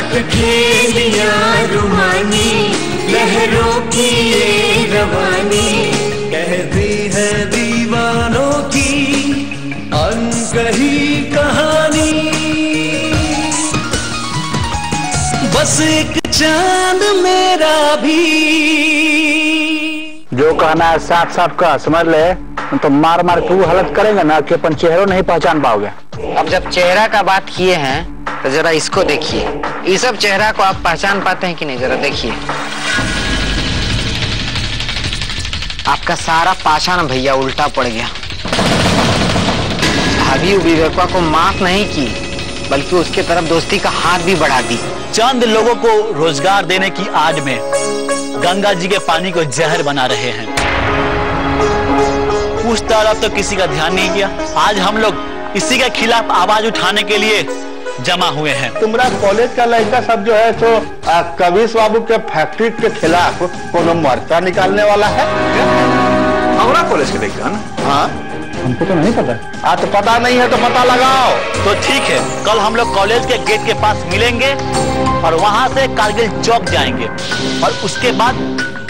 अटखेलियां रुहानी, लहरों की ये रवानी, कहती है दीवानों की अनकही कहानी। बस एक चांद मेरा भी। जो कहना है साफ साफ का समझ ले, तो मार मार के वो हालत करेंगे ना कि अपन चेहरा नहीं पहचान पाओगे। अब जब चेहरा का बात किए हैं तो जरा इसको देखिए, ये सब चेहरा को आप पहचान पाते हैं कि नहीं, जरा देखिए। आपका सारा पाछान भैया उल्टा पड़ गया। भाभी विवेकवा को माफ नहीं की, बल्कि उसके तरफ दोस्ती का हाथ भी बढ़ा दी। चंद लोगों को रोजगार देने की आड़ में गंगा जी के पानी को जहर बना रहे हैं। उस तरफ तो किसी का ध्यान नहीं किया। आज हम लोग इसी के खिलाफ आवाज उठाने के लिए जमा हुए हैं। तुम्हारा कॉलेज का लड़का सब जो है तो कबीर बाबू के फैक्ट्री के खिलाफ कोनो मोर्चा निकालने वाला है। हमारा कॉलेज के लड़का ना? हाँ, हमको तो नहीं पता। तो पता नहीं है तो पता लगाओ। तो ठीक है, कल हम लोग कॉलेज के गेट के पास मिलेंगे और वहां से कारगिल चौक जाएंगे और उसके बाद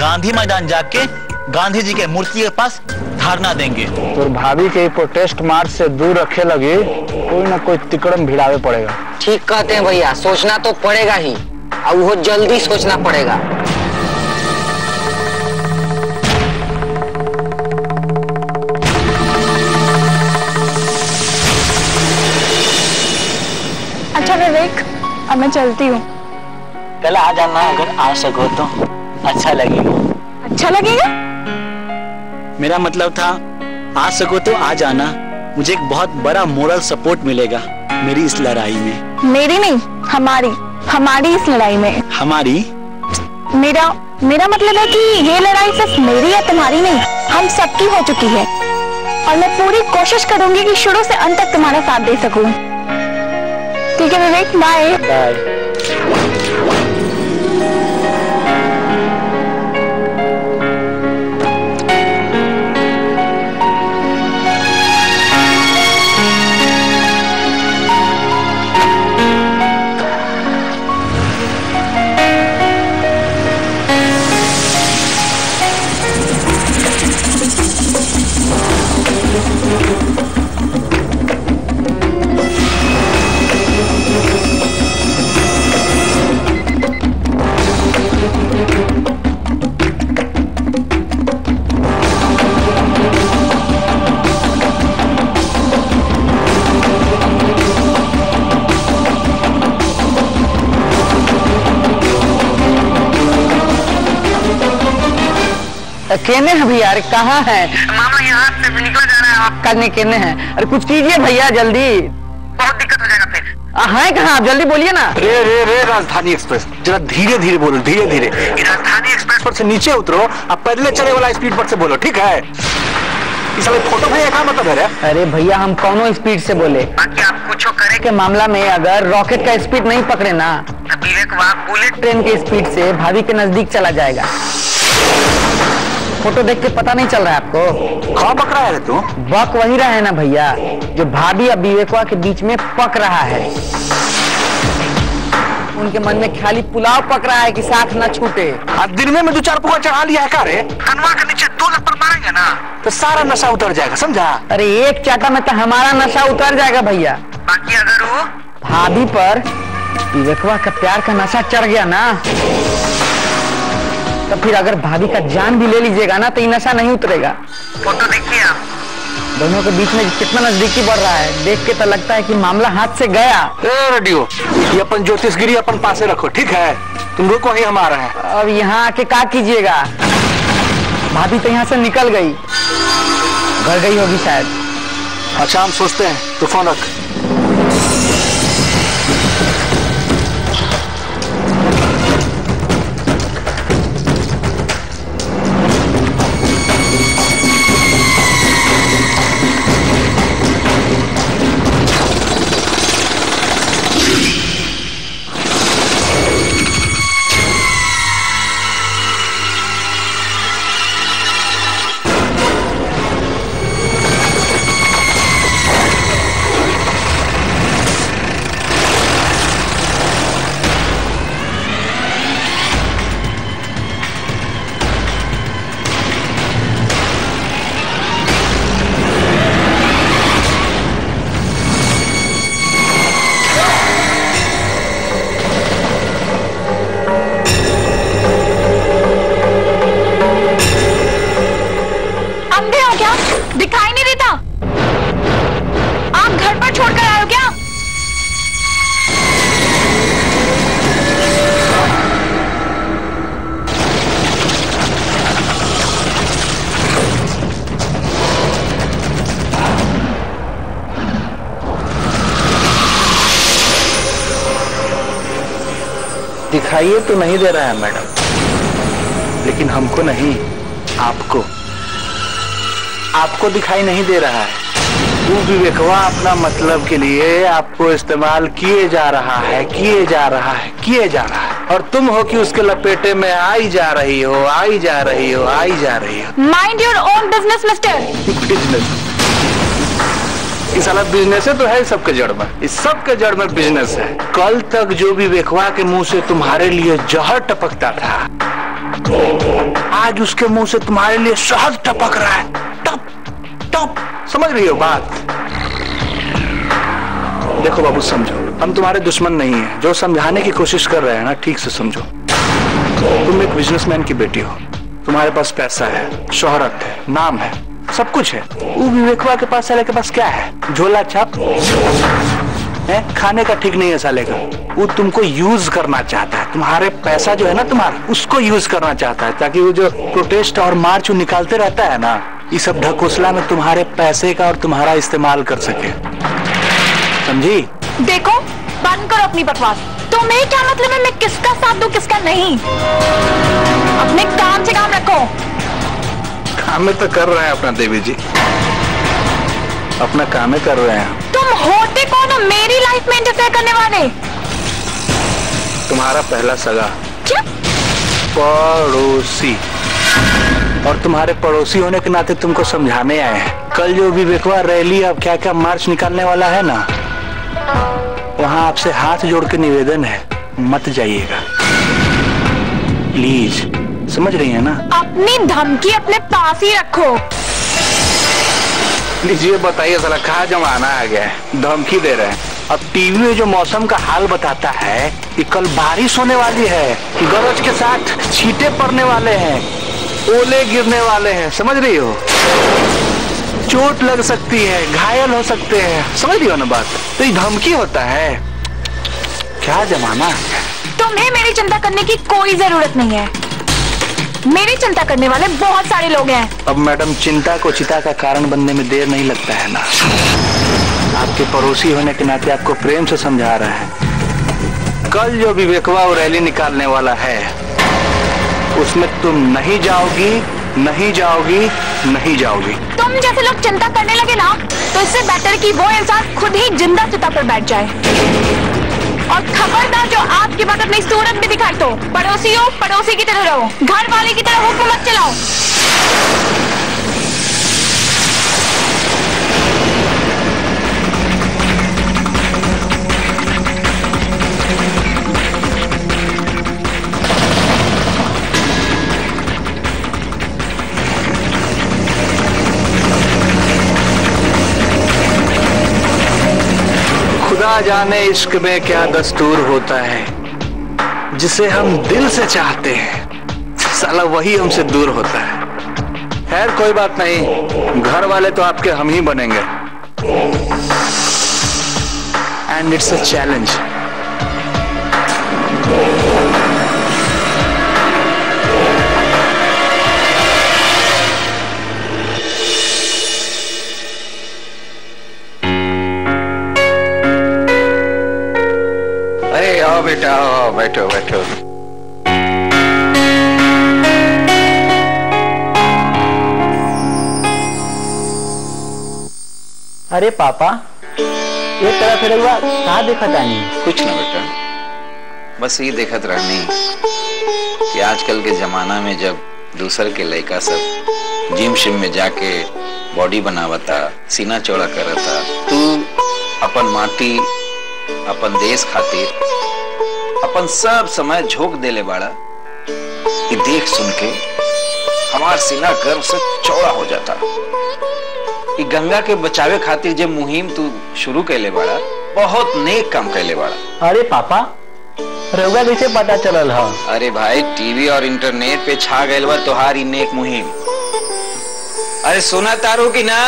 गांधी मैदान जाके गांधी जी के मूर्ति के पास धरना देंगे। तो भाभी के प्रोटेस्ट मार्च से दूर रखे लगे कोई ना कोई तिकड़म भिड़ावे पड़ेगा। ठीक कहते हैं भैया, सोचना तो पड़ेगा ही और वो जल्दी सोचना पड़ेगा। अच्छा विवेक, अब मैं चलती हूँ। कल आ जाना अगर आ सको तो अच्छा लगेगा। अच्छा लगेगा? मेरा मतलब था आ सको तो आ जाना, मुझे एक बहुत बड़ा मोरल सपोर्ट मिलेगा मेरी इस लड़ाई में। मेरी नहीं, हमारी इस लड़ाई में। हमारी? मेरा मतलब है कि ये लड़ाई सिर्फ मेरी या तुम्हारी नहीं, हम सबकी हो चुकी है और मैं पूरी कोशिश करूंगी कि शुरू से अंत तक तुम्हारा साथ दे सकूं। ठीक है विवेक, बाय बाय। केने है भैया? अरे कहाँ है? मामा यहाँ से निकल जा रहा है, आप करने केने हैं? अरे कुछ कीजिए भैया जल्दी, बहुत दिक्कत हो जाएगा फिर। है कहाँ? आप जल्दी बोलिए ना। रे राजधानी एक्सप्रेस, जरा धीरे धीरे बोलो, धीरे धीरे। राजधानी एक्सप्रेस पर से नीचे उतरो, अब पैदल चलने वाला स्पीड पर से बोलो, ठीक है? इस फोटो भैया क्या मतलब है? अरे भैया हम कौनो स्पीड से बोले, बाकी आप कुछ करे के मामला में अगर रॉकेट का स्पीड नहीं पकड़े ना तो विवेक बुलेट ट्रेन के स्पीड से भाभी के नजदीक चला जाएगा। फोटो देख के पता नहीं चल रहा है आपको? कहाँ पक रहा है तू? बक वही रहा है ना भैया, जो भाभी और विवेकवा के बीच में पक रहा है। उनके मन में खाली पुलाव पक रहा है कि साथ न छूटे। दिन में 2-4 पुआ चढ़ा लिया है का रे? कनवा के नीचे 2 लपड़ मारेंगे ना तो सारा नशा उतर जाएगा, समझा? अरे एक चाटा में तो हमारा नशा उतर जाएगा भैया, बाकी अगर वो भाभी पर विवेकवा का प्यार का नशा चढ़ गया ना तो फिर अगर भाभी का जान भी ले लीजिएगा ना तो ये नशा नहीं उतरेगा। फोटो देखिए आप, दोनों के बीच में कितना नजदीकी बढ़ रहा है, देख के तो लगता है कि मामला हाथ से गया। रेडियो, ये अपन ज्योतिषगिरी अपन पासे रखो, ठीक है? तुम रुको, वहीं हम आ रहे हैं। अब यहाँ आके क्या कीजिएगा? भाभी तो यहाँ से निकल गई, घर गई होगी शायद। अच्छा हम सोचते हैं, तो फोन रख। दिखाइए तो नहीं दे रहा है मैडम, लेकिन हमको नहीं, आपको दिखाई नहीं दे रहा है। वो विवेकवा अपना मतलब के लिए आपको इस्तेमाल किए जा रहा है। और तुम हो कि उसके लपेटे में आई जा रही हो। Mind your own business mister. Business, इस साला बिजनेस तो है सबके जड़ में, इस सबके जड़ में बिजनेस है। कल तक जो भी विवेकवा के मुंह से तुम्हारे लिए जहर टपकता था, आज उसके मुंह से तुम्हारे लिए शहद टपक रहा है। टप टप, समझ रही हो बात? देखो बाबू, समझो, हम तुम्हारे दुश्मन नहीं हैं। जो समझाने की कोशिश कर रहे हैं ना, ठीक से समझो। तुम एक बिजनेसमैन की बेटी हो, तुम्हारे पास पैसा है, शोहरत है, नाम है, सब कुछ है। वो विवेकवा के पास, साले के पास क्या है? झोला छाप है, खाने का ठीक नहीं है साले का। वो तुमको यूज करना चाहता है, तुम्हारे पैसा जो है ना तुम्हारा, उसको यूज करना चाहता है, ताकि वो जो प्रोटेस्ट और मार्च निकालते रहता है ना, ये सब ढकोसला में तुम्हारे पैसे का और तुम्हारा इस्तेमाल कर सके। समझी? देखो, बंद करो अपनी बकवास। तुम्हें क्या मतलब है मैं किसका साथ दूं किसका नहीं? अपने काम से काम रखो। काम में तो कर रहे हैं अपना, देवी जी, अपना काम कर रहे हैं। तुम होते कौन हो मेरी लाइफ में इंटरफेयर करने वाले? तुम्हारा पहला सगा। क्या? पड़ोसी। और तुम्हारे पड़ोसी होने के नाते तुमको समझाने आए हैं। कल जो विवेकवा रैली, अब क्या क्या मार्च निकालने वाला है ना, वहां आपसे हाथ जोड़ के निवेदन है, मत जाइएगा प्लीज। समझ रही है ना? अपनी धमकी अपने पास ही रखो। लीजिए बताइए साला, कहाँ जमाना आ गया है, धमकी दे रहे हैं। अब टीवी में जो मौसम का हाल बताता है कि कल बारिश होने वाली है, गरज के साथ छींटे पड़ने वाले हैं, ओले गिरने वाले हैं, समझ रही हो? चोट लग सकती है, घायल हो सकते हैं, समझ रही हो ना बात? तो ये धमकी होता है। क्या जमाना है। तुम्हें मेरी चिंता करने की कोई जरूरत नहीं है, मेरी चिंता करने वाले बहुत सारे लोग हैं। अब मैडम, चिंता को चिता का कारण बनने में देर नहीं लगता है ना। आपके पड़ोसी होने के नाते आपको प्रेम से समझा रहा है। कल जो विवेकवा रैली निकालने वाला है, उसमें तुम नहीं जाओगी। तुम जैसे लोग चिंता करने लगे ना, तो इससे बेटर कि वो इंसान खुद ही जिंदा चिता पर बैठ जाए। और खबरदार, जो आपकी बात अपनी सूरत में दिखाई तो पड़ोसी हो, पड़ोसी की तरह रहो, घर वाले की तरह हुक्म मत चलाओ। खुदा जाने इश्क में क्या दस्तूर होता है, जिसे हम दिल से चाहते हैं, साला वही हमसे दूर होता है। खैर कोई बात नहीं, घर वाले तो आपके हम ही बनेंगे। And it's a challenge. अरे आओ बेटा, आओ, बैठो बैठो। अरे पापा, ये तरह फिर कहाँ देखा तानी? कुछ ना बेटा, बस ये देखत रहनी कि आजकल के जमाना में जब दूसर के लड़का सब जिम शिम में जाके बॉडी बनावता, सीना चौड़ा करता, तू अपन माटी, अपन देश खातिर अपन सब समय झोंक देले बाड़ा। कि देख सुन के हमार सीना गर्व से चौड़ा हो जाता। कि गंगा के बचावे खातिर जब मुहिम तू शुरू कैले बाड़ा, बहुत नेक काम कैले बाड़ा। अरे पापा, रउआ कैसे पता चलल है? अरे भाई, टीवी और इंटरनेट पे छा गए बा तोहारी नेक मुहिम। अरे सुना तारू की ना,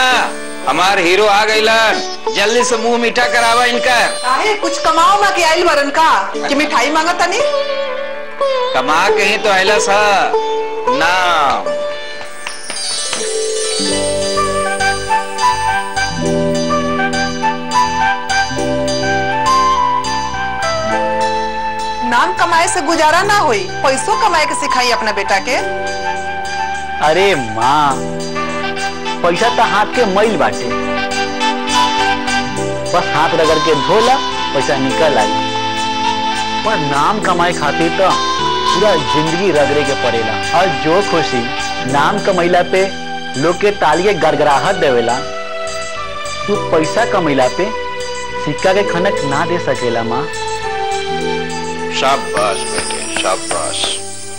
हमार हीरो आ गइलन, जल्दी से मुंह मीठा करावा इनका। काहे कुछ कमाओ ना कि आइल बरन का कि मिठाई मांगता नहीं? कमा कहीं तो आइला सा ना। नाम कमाए से गुजारा ना होई, पैसों कमाए के सिखाई अपना बेटा के। अरे माँ, पैसा तो हाथ के मैल बाटे, बस हाथ रगड़ के धोला पैसा निकल आई। पर नाम कमाए खातिर तो पूरा जिंदगी रगड़े के पड़ेला। और जो खुशी नाम कमैला पे लोग के ताली के गड़गड़ाहट देवेला, तू पैसा कमैला पे सिक्का के खनक ना दे सकेला माँ। शाबाश बेटे शाबाश।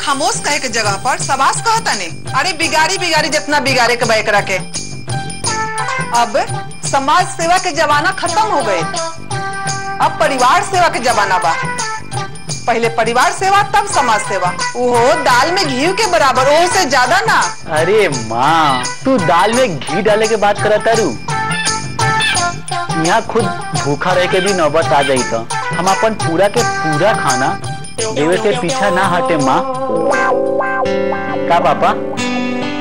खामोश कहे के जगह पर सबास कहता नहीं। अरे बिगाड़ी बिगाड़ी जितना बिगाड़े के बैकरा के। अब समाज सेवा के जमाना खत्म हो गए, अब परिवार सेवा के जमाना बा। पहले परिवार सेवा तब समाज सेवा, वो दाल में घी के बराबर, वो से ज्यादा ना। अरे माँ, तू दाल में घी डाले के बात करता रू, यहाँ खुद भूखा रह के भी नौबत आ जाई तो हम अपन पूरा के पूरा खाना देवे से पीछा ना हटे माँ। का पापा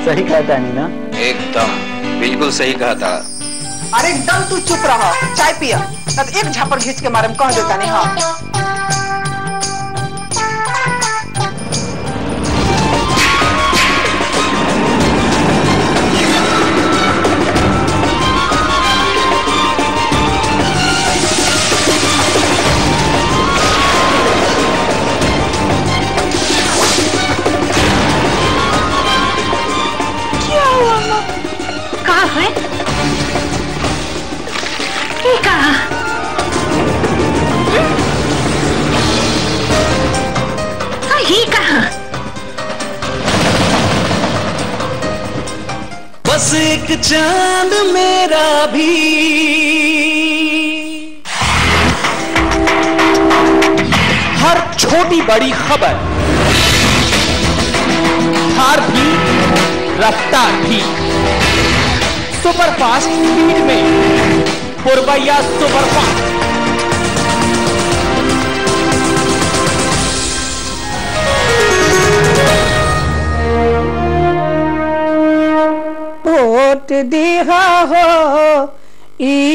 सही कहता नहीं ना? एकदम बिल्कुल सही कहा था। अरे एकदम तू चुप रहा, चाय पिया, तब एक झापड़ घींच के मारे में कह देता नहीं। हाँ बस एक चांद मेरा भी, हर छोटी बड़ी खबर, हार भी रफ्तार भी, सुपरफास्ट स्पीड में पुरवैया सुपरफास्ट। वोट दिहा हो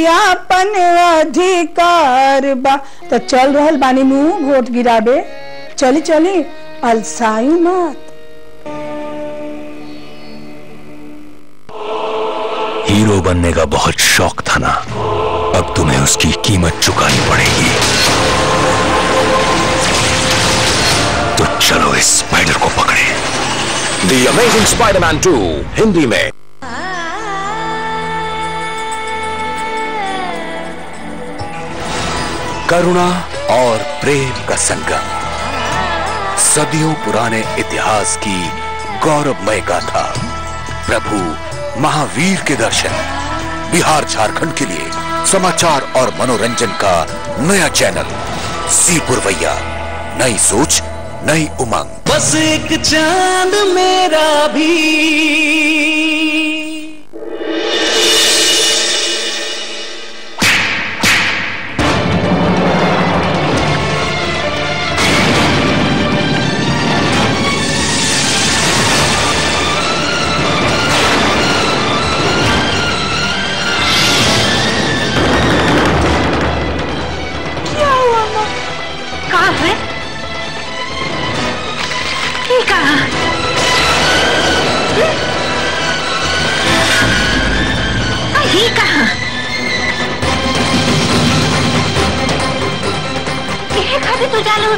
अपन अधिकार बा, तो चल रहल बानी नू वोट गिराबे। चली चली, अलसाई मत। हीरो बनने का बहुत शौक था ना, अब तुम्हें उसकी कीमत चुकानी पड़ेगी। तो चलो इस स्पाइडर को पकड़े। द अमेजिंग स्पाइडरमैन 2 हिंदी में। करुणा और प्रेम का संगम, सदियों पुराने इतिहास की गौरवमय गाथा। प्रभु महावीर के दर्शन। बिहार झारखंड के लिए समाचार और मनोरंजन का नया चैनल सी पुरवैया। नई सोच नई उमंग। बस एक चांद मेरा भी।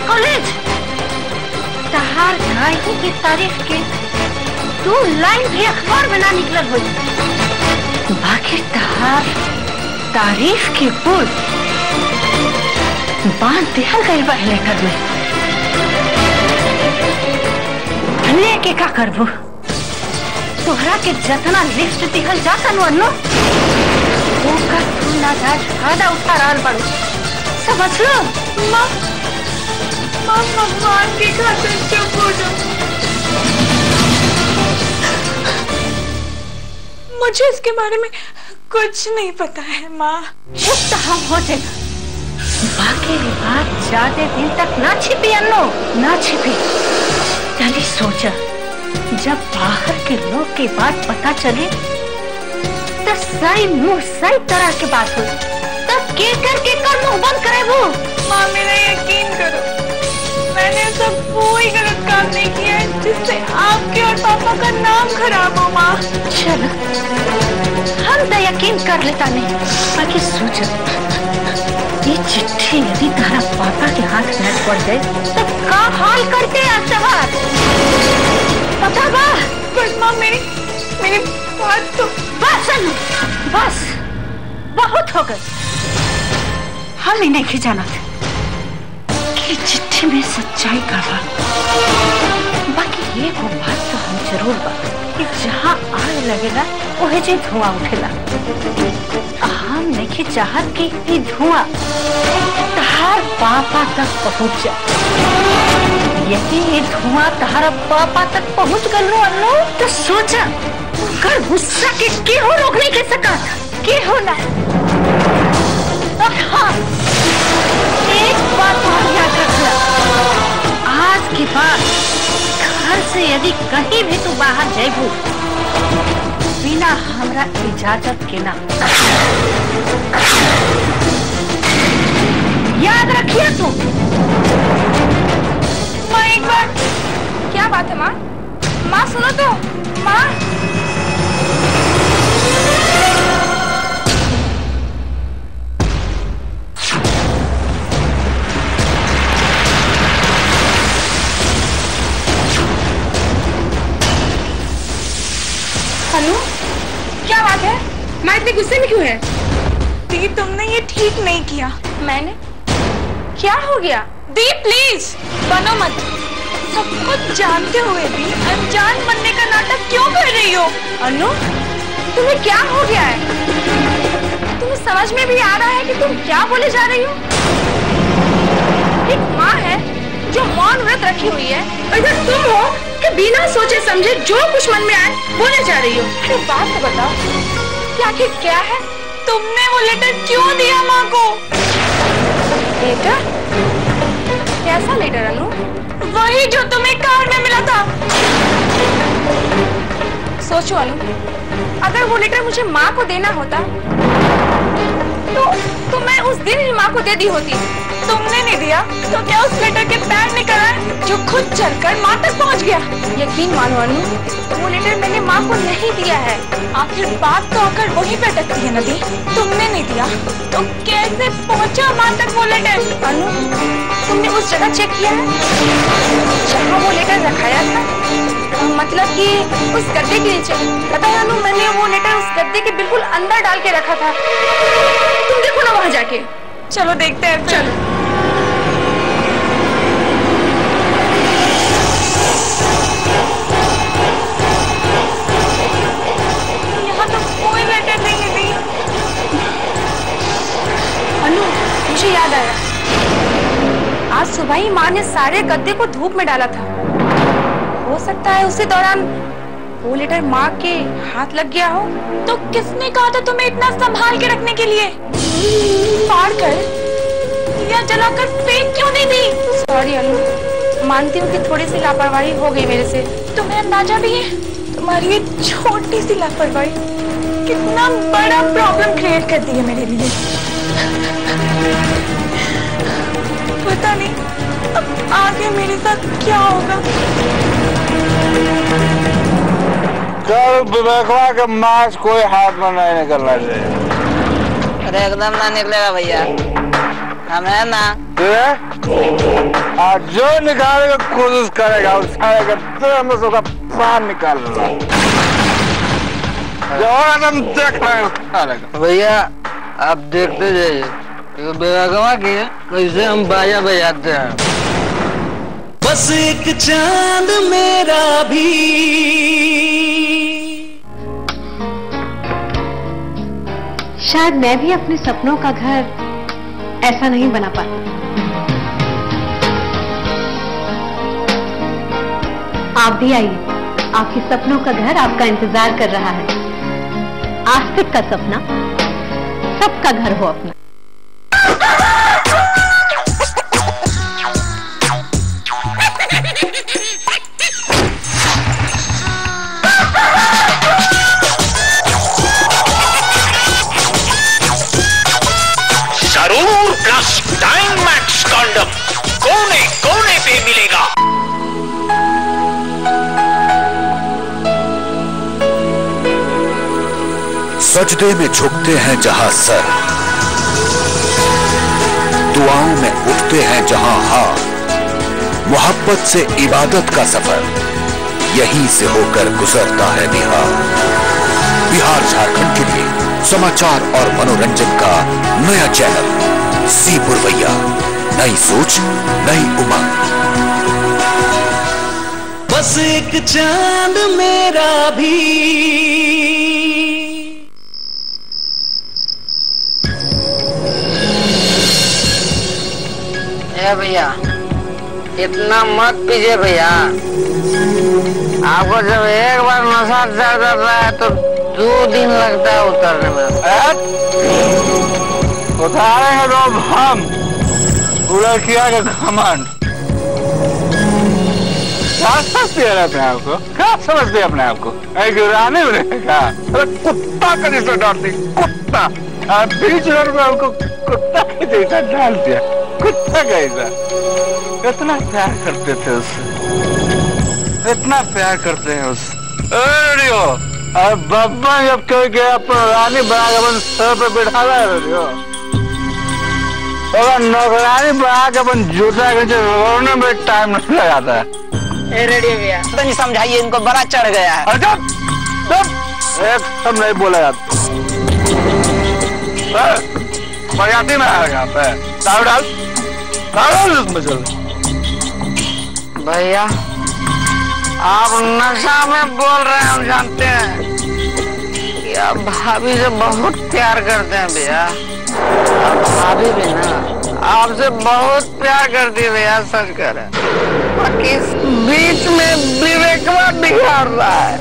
कॉलेज तहार नाइकी की तारीफ के 2 लाइन भी अखबार में ना निकलल हो, बाकी तहार तारीफ के पुल बांध दिहल गइल बा लेटर में। लेके का करबो? तोहरा के जतना लिस्ट दिहल जाता नु अन्नो, वो का तू ना फायदा उठा रहल बाड़ू, समझ लो। माँ भगवान की खातिर चुप हो जाओ। मुझे इसके बारे में कुछ नहीं पता है माँ। चुप तो हम हो जाए, बाकी बात ज्यादा दिन तक ना छिपी अन्नो, ना छिपी। चलिए सोचा, जब बाहर के लोग की बात पता चले तो सही मुंह सही तरह की बात हो, तब के कर मुंह बंद करे वो। माँ मेरा यकीन करो, ऐसा कोई गलत काम नहीं किया है जिससे आपके और पापा का नाम खराब हो माँ। चलो हम तो यकीन कर लेता नहीं, बाकी सोचो ये चिट्ठी यदि तारा पापा के हाथ में पड़ जाए तो का हाल करते असहर पता बा। बस माँ मेरी बात तो बस बहुत हो गई। हम ही नहीं जाना कि चिट्ठी में सच्चाई का बा। बाकी ये को बात तो हम जरूर बा कि जहाँ आग लगेला वह जे धुआं उठेला। हम नहीं चाहत कि ये धुआं तहार पापा तक पहुँच जाए। यदि ये धुआं तहार पापा तक पहुँच गल अनु तो सोचा कर गुस्सा के हो रोक नहीं कर सका के हो ना। और हाँ एक बात और याद रखना, आज के बाद घर से यदि कहीं भी तू बाहर जाएबू बिना हमरा इजाजत के ना। याद रखिए तू। माँ एक बार। क्या बात है माँ? माँ सुनो तो माँ। अनु क्या बात है? मैं इतने गुस्से में क्यों है? दी तुमने ये ठीक नहीं किया। मैंने? क्या हो गया? दी प्लीज बनो मत। सब कुछ जानते हुए भी अनजान बनने का नाटक क्यों कर रही हो? अनु तुम्हें क्या हो गया है? तुम्हें समझ में भी आ रहा है कि तुम क्या बोले जा रही हो? एक माँ है जो मौन व्रत रखी हुई है, अगर तुम हो कि बिना सोचे समझे जो कुछ मन में आए बोले जा रही हो। तो बात तो बताओ कि आखिर क्या है? तुमने वो लेटर क्यों दिया माँ को? लेटर? कैसा लेटर अनु? वही जो तुम्हें कार में मिला था। सोचो अनु, अगर वो लेटर मुझे माँ को देना होता तो मैं उस दिन ही माँ को दे दी होती। तुमने नहीं दिया तो क्या उस लेटर के पैर निकल आए जो खुद चलकर माँ तक पहुँच गया? यकीन मानो अनु, वो लेटर मैंने माँ को नहीं दिया है। आखिर बात तो आकर वहीं पे अटकती है नदी। तुमने नहीं दिया तो कैसे पहुँचा माँ तक वो लेटर? अनु तुमने उस जगह चेक किया है जहाँ वो लेटर रखाया था? मतलब कि उस गद्दे के नीचे। पता है अनु, मैंने वो लेटर उस गद्दे के बिल्कुल अंदर डाल के रखा था। तुम देखो ना वहाँ जाके। चलो देखते हैं। चलो यहाँ तो कोई लेटर नहीं मिली। अनु मुझे याद आया, आज सुबह ही माँ ने सारे गद्दे को धूप में डाला था। हो सकता है उसी दौरान वो लेटर माँ के हाथ लग गया हो। तो किसने कहा था तुम्हें इतना संभाल के रखने के लिए? फाड़ कर या जलाकर फेंक क्यों नहीं दी? सॉरी अनु, मानती हूँ कि थोड़ी सी लापरवाही हो गई मेरे से। तुम्हें अंदाजा भी है तुम्हारी ये छोटी सी लापरवाही कितना बड़ा प्रॉब्लम क्रिएट करती है मेरे लिए। पता नहीं अब आगे मेरे साथ क्या होगा। कल विवेकवा के मास्क कोई हाथ में नहीं निकलना चाहिए। अरे एकदम ना निकलेगा भैया, हम है ना। आज जो निकालने की कोशिश करेगा उस सारे का तुरंत उसका प्राण निकालना। जो हम देख रहे हैं भैया, आप देखते जाइए विवेकवा की कैसे हम बाजा बजाते हैं। बस एक चांद मेरा भी शायद मैं भी अपने सपनों का घर ऐसा नहीं बना पाती। आप भी आइए, आपके सपनों का घर आपका इंतजार कर रहा है। आस्तिक का सपना सबका घर हो अपना। जरूर प्लस टाइम मैक्स कॉन्डम कोने कोने पे मिलेगा। सजदे में झुकते हैं जहां सर, दुआओं में उठते हैं जहां हाथ, मोहब्बत से इबादत का सफर यहीं से होकर गुजरता है बिहार। बिहार झारखंड के लिए समाचार और मनोरंजन का नया चैनल सी पुरवैया, नई सोच नई उमंग। बस एक चांद मेरा भी भैया इतना मत पीजिए भैया, आपको जब एक बार नशा चढ़ जाता है तो 2 दिन लगता है उतरने में। उतारेंगे तो हम पूरा किया के घमंड। क्या समझते हैं अपने आप को? क्या समझते हैं अपने आप को? गिराने में रहेगा? अरे कुत्ता का जैसा डालती कुत्ता, बीच रोड में हमको कुत्ता के जैसा डाल दिया, कुत्ता कैसा। इतना प्यार करते थे उससे, इतना प्यार करते हैं उससे। रेडियो और बब्बा जब कोई गया अपना रानी बना के अपन सर पे बैठा रहा है रेडियो, और नौकरानी बना के अपन जूता के नीचे रोने में टाइम नहीं लगाता है। रेडियो भैया तो नहीं समझाइए, इनको बड़ा चढ़ गया है। एक सब नहीं बोला जाता, मर्यादा में आएगा। दारू डाल, दारू उसमें चल। भैया आप नशा में बोल रहे हैं, हम जानते हैं कि आप भाभी से बहुत प्यार करते हैं भैया। और भाभी भी ना आपसे बहुत प्यार करती है भैया, सच कर रहे हैं। बाकी बीच में विवेकवा बिगाड़ रहा है,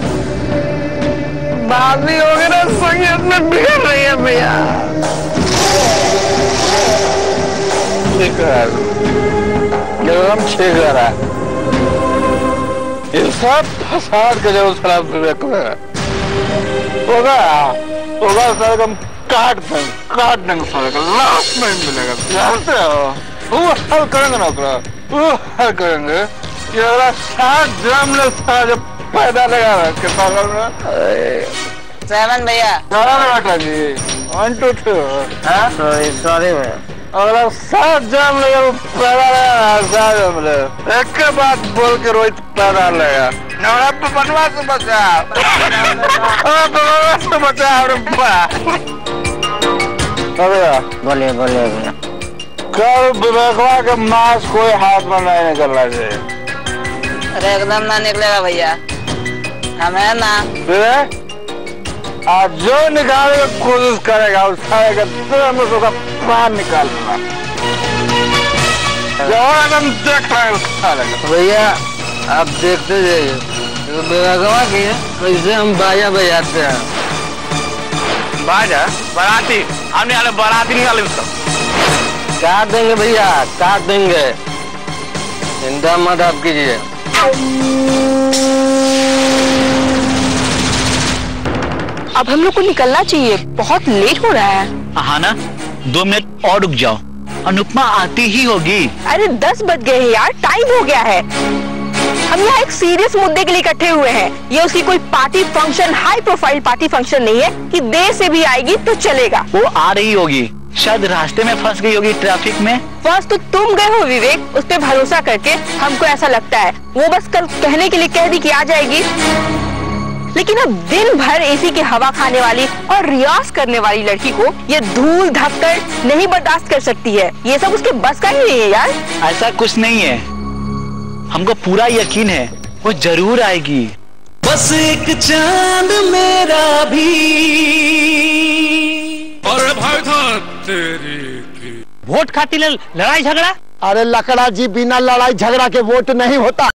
भाभी वगैरह संगीत में बिगड़ रही है भैया। एकदम ठीक रहा है, ये सब फसाद के जो खराब विवेक होगा होगा सर, हम काट देंगे सर, लास्ट में मिलेगा। जानते हो वो हल करेंगे ना, वो हल करेंगे। ये वाला 7 जन्म ले सारा पैदा लगा रहा है पागल में। 7 भैया बेटा जी 1 2 3 सॉरी भैया, अगला 7 जन्म लेगा वो पैदा लगा, 7 जन्म ले। एक के बाद बोल के रोहित पैदा लेगा। नवरा पे बनवा से बचा, बनवा से बचा। बोलिए बोलिए भैया। कल विवेकवा के मांस कोई हाथ में नहीं निकलना चाहिए। अरे एकदम ना निकलेगा भैया, हमें ना विवेक आज जो निकालने की कोशिश करेगा उठाएगा तो उसका प्राण निकालना। हम देख रहे हैं भैया, आप देखते जाइए विवेकवा की कैसे हम बाजा बजाते हैं। बाजा बाराती हमने वाले बाराती निकाले उसका काट देंगे भैया, काट देंगे, चिंता मत आप कीजिए। अब हम लोग को निकलना चाहिए, बहुत लेट हो रहा है। हाँ ना, 2 मिनट और रुक जाओ, अनुपमा आती ही होगी। अरे 10 बज गए हैं यार, टाइम हो गया है। हम यहाँ एक सीरियस मुद्दे के लिए इकट्ठे हुए हैं। ये उसकी कोई party function, high profile party function नहीं है कि देर से भी आएगी तो चलेगा। वो आ रही होगी, शायद रास्ते में फंस गई होगी ट्रैफिक में। फंस तो तुम गए हो विवेक, उस पे भरोसा करके। हमको ऐसा लगता है वो बस कल कहने के लिए कह दी कि आ जाएगी, लेकिन अब दिन भर एसी की हवा खाने वाली और रियाज करने वाली लड़की को ये धूल धक्कर नहीं बर्दाश्त कर सकती है। ये सब उसके बस का ही नहीं है यार। ऐसा कुछ नहीं है, हमको पूरा यकीन है वो जरूर आएगी। बस एक चांद मेरा भी। अरे भाई था तेरी वोट खातिर लड़ाई झगड़ा? अरे लकड़ा जी, बिना लड़ाई झगड़ा के वोट नहीं होता।